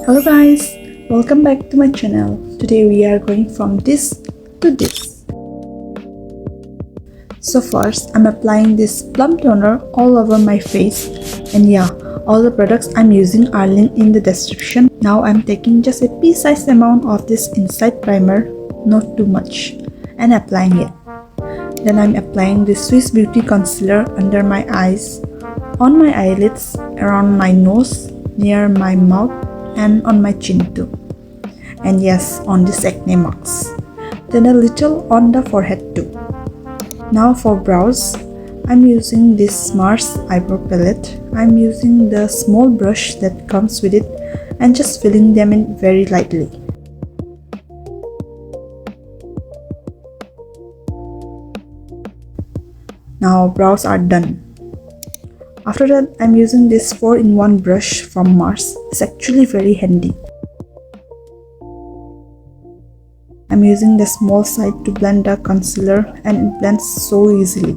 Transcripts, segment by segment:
Hello guys, welcome back to my channel. Today we are going from this to this. So first I'm applying this Plum toner all over my face, and yeah, all the products I'm using are linked in the description. Now I'm taking just a pea-sized amount of this inside primer, not too much, and applying it. Then I'm applying this Swiss Beauty concealer under my eyes, on my eyelids, around my nose, near my mouth, and on my chin too. And yes, on this acne marks. Then a little on the forehead too. Now for brows, I'm using this Mars eyebrow palette. I'm using the small brush that comes with it and just filling them in very lightly. Now brows are done. After that, I'm using this 4-in-1 brush from Mars. It's actually very handy. I'm using the small side to blend the concealer, and it blends so easily.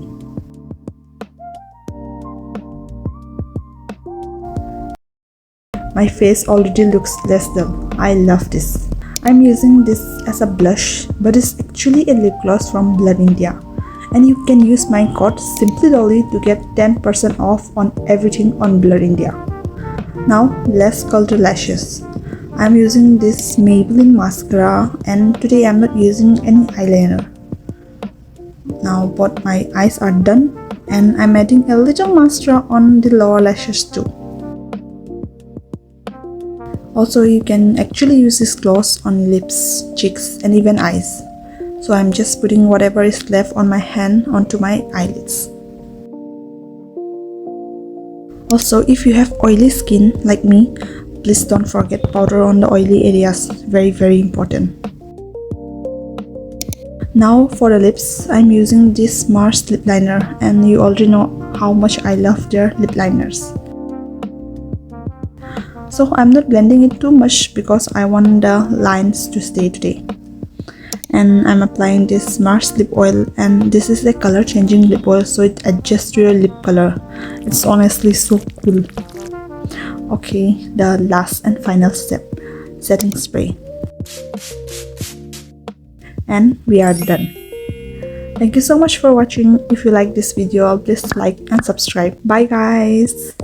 My face already looks less dull. I love this. I'm using this as a blush, but it's actually a lip gloss from Blood India. And you can use my code SimplyDolly to get 10% off on everything on Blood India. Now let's curl the lashes. I'm using this Maybelline Mascara, and today I'm not using any eyeliner. Now both my eyes are done, and I'm adding a little mascara on the lower lashes too. Also, you can actually use this gloss on lips, cheeks, and even eyes. So I'm just putting whatever is left on my hand onto my eyelids. Also, if you have oily skin like me, please don't forget powder on the oily areas. Very important. Now for the lips, I'm using this Mars lip liner, and you already know how much I love their lip liners. So I'm not blending it too much because I want the lines to stay today. And I'm applying this Mars lip oil, and this is a color changing lip oil, so it adjusts to your lip color. It's honestly so cool. Okay, the last and final step, setting spray. And we are done. Thank you so much for watching. If you like this video, please like and subscribe. Bye guys.